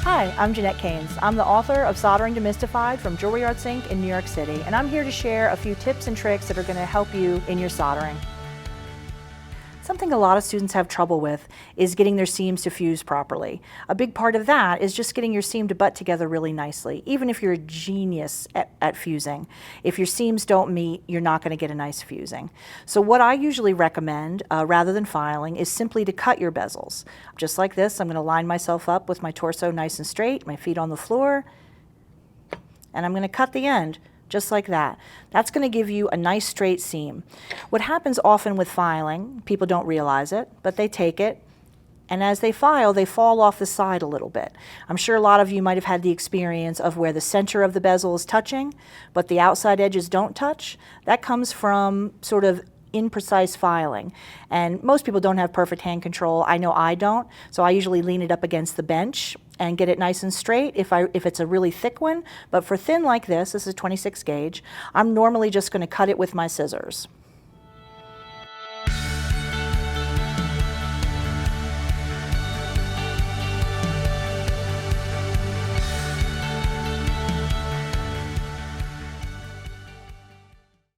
Hi, I'm Jeanette Keynes. I'm the author of Soldering Demystified from Jewelry Arts Inc. in New York City, and I'm here to share a few tips and tricks that are going to help you in your soldering. Something a lot of students have trouble with is getting their seams to fuse properly. A big part of that is just getting your seam to butt together really nicely, even if you're a genius at fusing. If your seams don't meet, you're not going to get a nice fusing. So what I usually recommend, rather than filing, is simply to cut your bezels. Just like this, I'm going to line myself up with my torso nice and straight, my feet on the floor, and I'm going to cut the end. Just like that. That's going to give you a nice straight seam. What happens often with filing, people don't realize it, but they take it, and as they file, they fall off the side a little bit. I'm sure a lot of you might have had the experience of where the center of the bezel is touching, but the outside edges don't touch. That comes from sort of imprecise filing, and most people don't have perfect hand control. I know I don't, so I usually lean it up against the bench and get it nice and straight if it's a really thick one. But for thin like this is 26 gauge, I'm normally just going to cut it with my scissors.